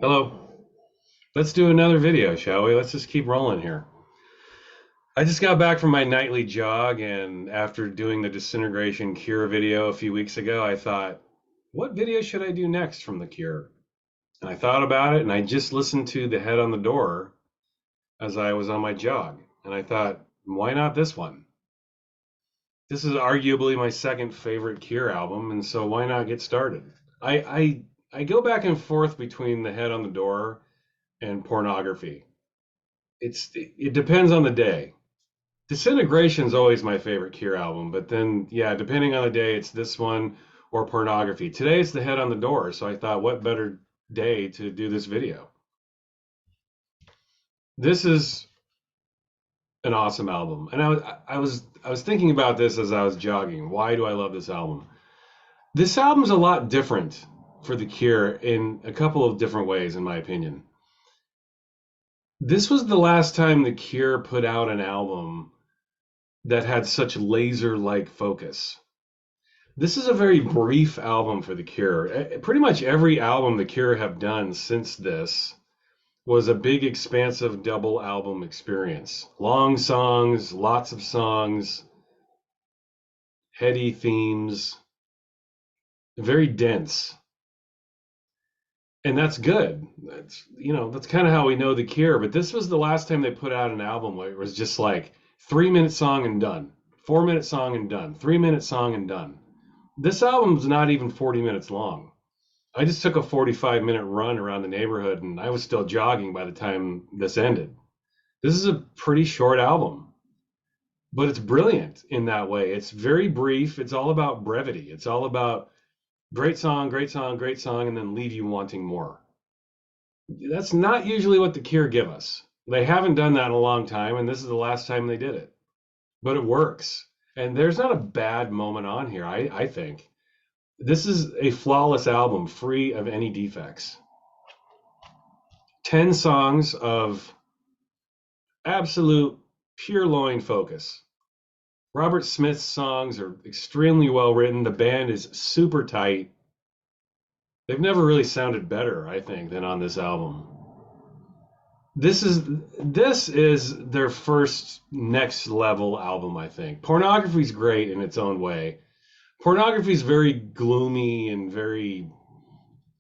Hello. Let's do another video, shall we? Let's just keep rolling here. I just got back from my nightly jog, and after doing the Disintegration Cure video a few weeks ago, I thought, what video should I do next from The Cure? And I thought about it, and I just listened to The Head on the Door as I was on my jog. And I thought, why not this one? This is arguably my second favorite Cure album, and so why not get started? I go back and forth between The Head on the Door and Pornography. It depends on the day. Disintegration's always my favorite Cure album, but then yeah, depending on the day, it's this one or Pornography. Today's The Head on the Door, so I thought, what better day to do this video? This is an awesome album, and I was thinking about this as I was jogging. Why do I love this album? This album's a lot different for The Cure in a couple of different ways, in my opinion. This was the last time The Cure put out an album that had such laser-like focus. This is a very brief album for The Cure. Pretty much every album The Cure have done since this was a big, expansive double album experience. Long songs, lots of songs, heady themes, very dense. And that's good. That's kind of how we know The Cure. But this was the last time they put out an album where it was just like 3 minute song and done, 4 minute song and done, 3 minute song and done. This album's not even 40 minutes long. I just took a 45-minute run around the neighborhood and I was still jogging by the time this ended. This is a pretty short album, but it's brilliant in that way. It's very brief. It's all about brevity. It's all about great song, great song, great song, and then leave you wanting more. That's not usually what The Cure give us. They haven't done that in a long time, and this is the last time they did it. But it works. And there's not a bad moment on here, I think. This is a flawless album, free of any defects. 10 songs of absolute pure loin focus. Robert Smith's songs are extremely well written. The band is super tight. They've never really sounded better, I think, than on this album. This is their first next level album, I think. Pornography's great in its own way. Pornography's very gloomy and very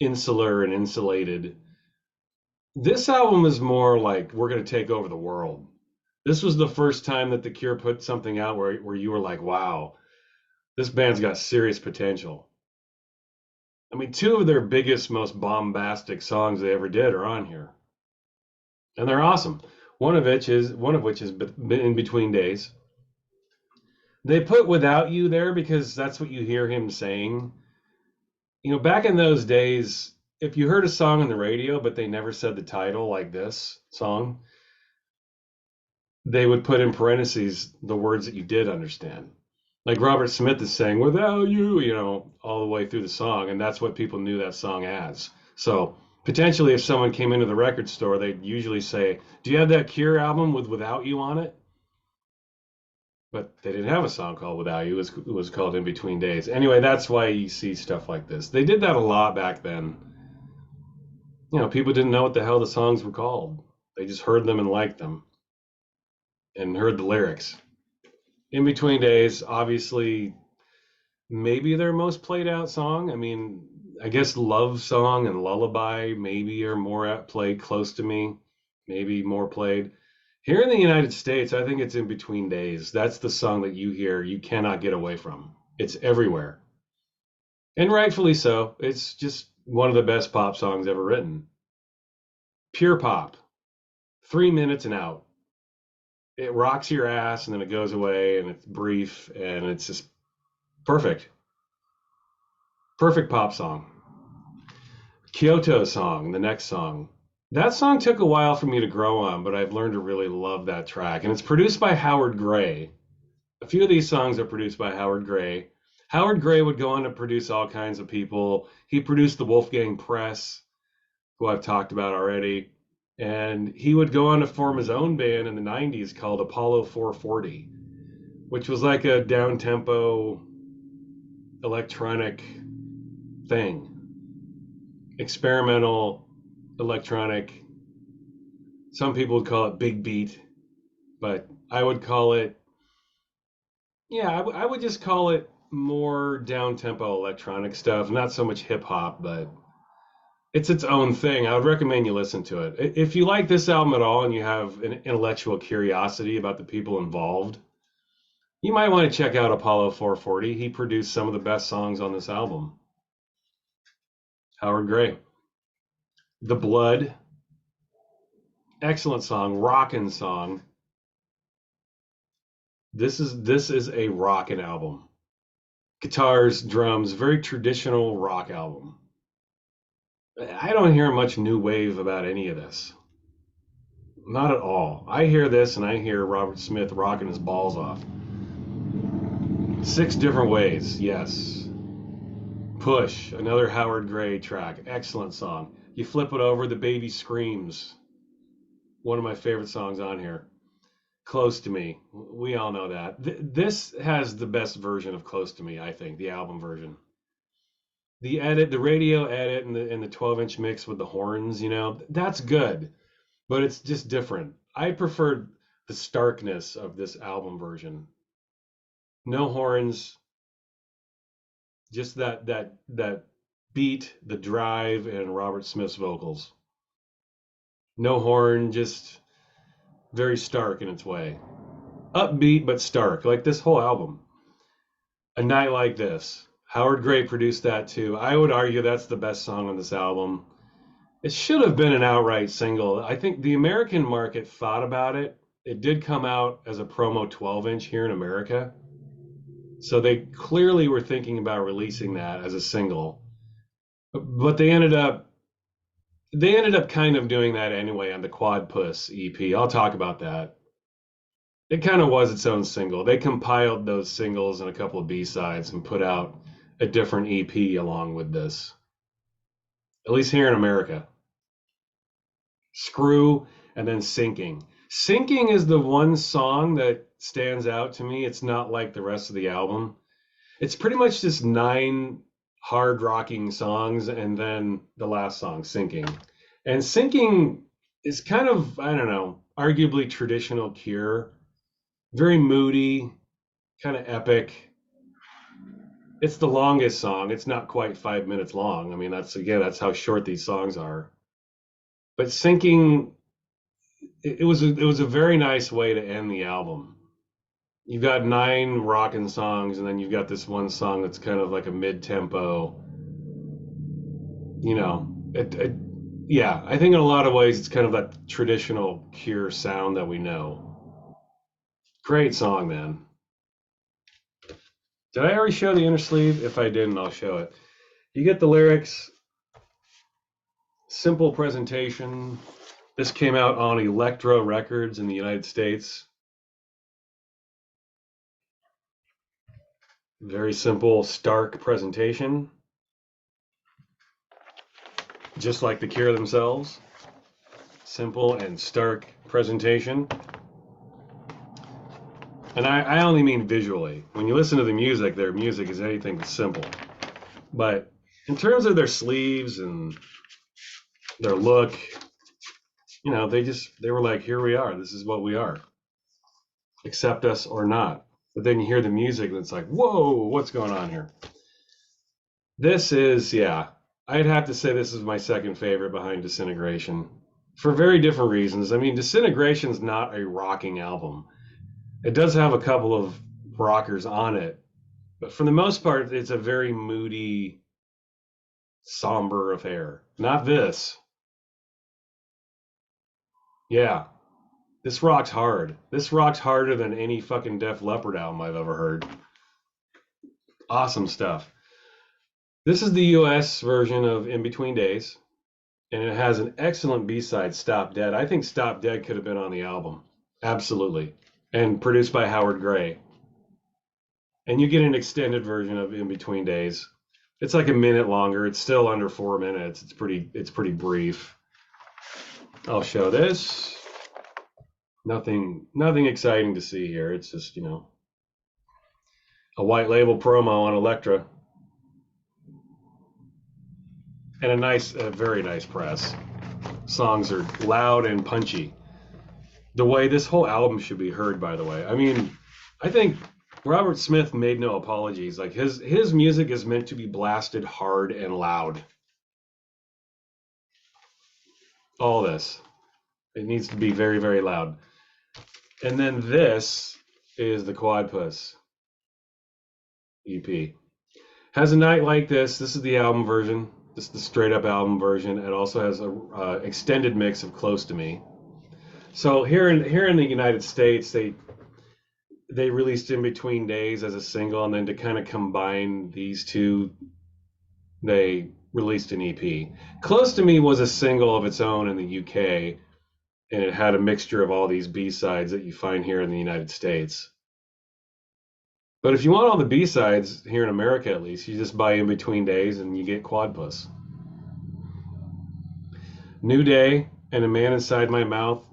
insular and insulated. This album is more like we're going to take over the world. This was the first time that The Cure put something out where you were like, wow, this band's got serious potential. I mean, two of their biggest, most bombastic songs they ever did are on here, and they're awesome. One of which is In Between Days. They put Without You there because that's what you hear him saying. Back in those days, if you heard a song on the radio but they never said the title, like this song, they would put in parentheses the words that you did understand. Like Robert Smith is saying, without you, all the way through the song. And that's what people knew that song as. So potentially, if someone came into the record store, they'd usually say, do you have that Cure album with Without You on it? But they didn't have a song called Without You. It was called In Between Days. Anyway, that's why you see stuff like this. They did that a lot back then. People didn't know what the hell the songs were called. They just heard them and liked them and heard the lyrics. In Between Days, obviously, maybe their most played out song. I mean, I guess Love Song and Lullaby maybe are more played close to me, maybe more played. Here in the United States, I think it's In Between Days. That's the song that you hear, you cannot get away from. It's everywhere. And rightfully so. It's just one of the best pop songs ever written. Pure pop. 3 minutes and out. It rocks your ass and then it goes away and it's brief and it's just perfect. Perfect pop song. Kyoto Song, the next song. That song took a while for me to grow on, but I've learned to really love that track. And it's produced by Howard Gray. A few of these songs are produced by Howard Gray. Howard Gray would go on to produce all kinds of people. He produced the Wolfgang Press, who I've talked about already. And he would go on to form his own band in the 90s called Apollo 440, which was like a down-tempo electronic thing. Experimental, electronic. Some people would call it big beat, but I would call it, yeah, I would just call it more down tempo electronic stuff, not so much hip hop, but it's its own thing. I would recommend you listen to it. If you like this album at all and you have an intellectual curiosity about the people involved, you might want to check out Apollo 440. He produced some of the best songs on this album. Howard Gray. The Blood. Excellent song, rockin' song. This is a rockin' album. Guitars, drums, very traditional rock album. I don't hear much new wave about any of this. Not at all. I hear this and I hear Robert Smith rocking his balls off. 6 different ways, yes. Push, another Howard Gray track. Excellent song. You flip it over, the baby screams. One of my favorite songs on here. Close to Me. We all know that. This has the best version of Close to Me, I think, the album version. The edit, the radio edit, and the 12-inch mix with the horns, that's good, but it's just different. I prefer the starkness of this album version. No horns, just that beat, the drive, and Robert Smith's vocals. No horn, just very stark in its way. Upbeat but stark, like this whole album. A Night Like This. Howard Gray produced that too. I would argue that's the best song on this album. It should have been an outright single. I think the American market thought about it. It did come out as a promo 12-inch here in America. So they clearly were thinking about releasing that as a single. But they ended up kind of doing that anyway on the Quad Puss EP. I'll talk about that. It kind of was its own single. They compiled those singles and a couple of B-sides and put out a different EP along with this. At least here in America. Screw and then Sinking. Sinking is the one song that stands out to me. It's not like the rest of the album. It's pretty much just 9 hard rocking songs and then the last song, Sinking. And Sinking is kind of, I don't know, arguably traditional Cure. Very moody, kind of epic. It's the longest song. It's not quite 5 minutes long. I mean, that's how short these songs are. But Sinking, it was a very nice way to end the album. You've got 9 rockin' songs, and then you've got this one song that's kind of like a mid-tempo. Yeah, I think in a lot of ways it's kind of that traditional Cure sound that we know. Great song, man. Did I already show the inner sleeve? If I didn't, I'll show it. You get the lyrics. Simple presentation. This came out on Elektra Records in the United States. Very simple, stark presentation. Just like the Cure themselves. Simple and stark presentation. And I only mean visually. When you listen to the music, their music is anything but simple. But in terms of their sleeves and their look, they were like, here we are. This is what we are. Accept us or not. But then you hear the music and it's like, whoa, what's going on here? This is, I'd have to say this is my second favorite behind Disintegration. For very different reasons. I mean, Disintegration's not a rocking album. It does have a couple of rockers on it, but for the most part, it's a very moody, somber affair. Not this. Yeah, this rocks hard. This rocks harder than any fucking Def Leppard album I've ever heard. Awesome stuff. This is the US version of In Between Days, and it has an excellent B-side, Stop Dead. I think Stop Dead could have been on the album. Absolutely. And produced by Howard Gray. And you get an extended version of In Between Days. It's like a minute longer. It's still under 4 minutes. It's pretty brief. I'll show this. Nothing exciting to see here. It's just, a white label promo on Elektra. And a very nice press. songs are loud and punchy. The way this whole album should be heard, by the way. I mean, I think Robert Smith made no apologies. Like his music is meant to be blasted hard and loud. All this. It needs to be very, very loud. And then this is the Quadpuss EP. Has a Night Like This. This is the album version. This is the straight up album version. It also has a extended mix of Close to Me. So here in the United States, they released In Between Days as a single, and then to kind of combine these two, they released an EP. Close to Me was a single of its own in the UK, and it had a mixture of all these B-sides that you find here in the United States. But if you want all the B-sides here in America, at least, you just buy In Between Days and you get Quadpuss. New Day and A Man Inside My Mouth,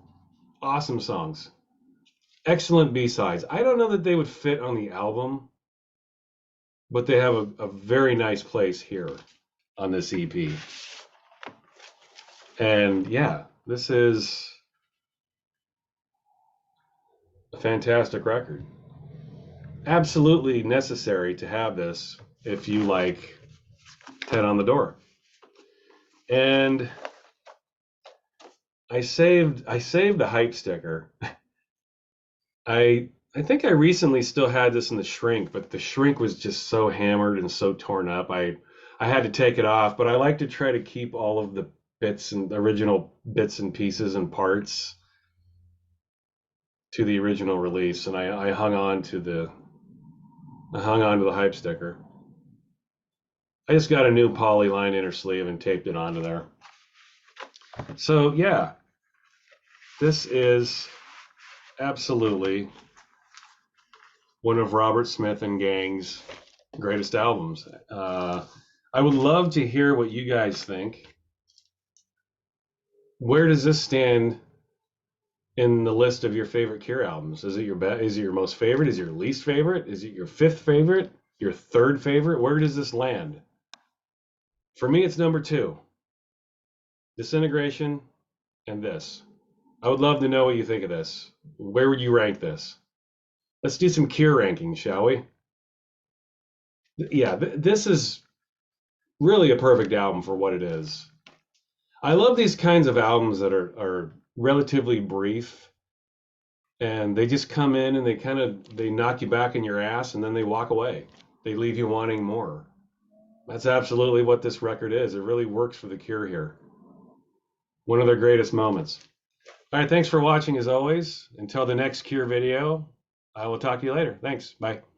awesome songs. Excellent B-sides. I don't know that they would fit on the album, but they have a very nice place here on this EP. And yeah, this is a fantastic record. Absolutely necessary to have this if you like Head on the Door. And I saved the hype sticker. I think I recently still had this in the shrink, but the shrink was just so hammered and so torn up. I had to take it off, but I like to try to keep all of the bits and original bits and pieces and parts to the original release, and I hung on to the hype sticker. I just got a new polyline inner sleeve and taped it onto there. So yeah, this is absolutely one of Robert Smith and Gang's greatest albums. I would love to hear what you guys think. Where does this stand in the list of your favorite Cure albums? Is it your most favorite? Is it your least favorite? Is it your fifth favorite? Your third favorite? Where does this land? For me, it's number 2. Disintegration and this. I would love to know what you think of this. Where would you rank this? Let's do some Cure rankings, shall we? Yeah, this is really a perfect album for what it is. I love these kinds of albums that are relatively brief, and they just come in and they knock you back in your ass, and then they walk away. They leave you wanting more. That's absolutely what this record is. It really works for the Cure here. One of their greatest moments. All right, thanks for watching as always. Until the next Cure video, I will talk to you later. Thanks. Bye.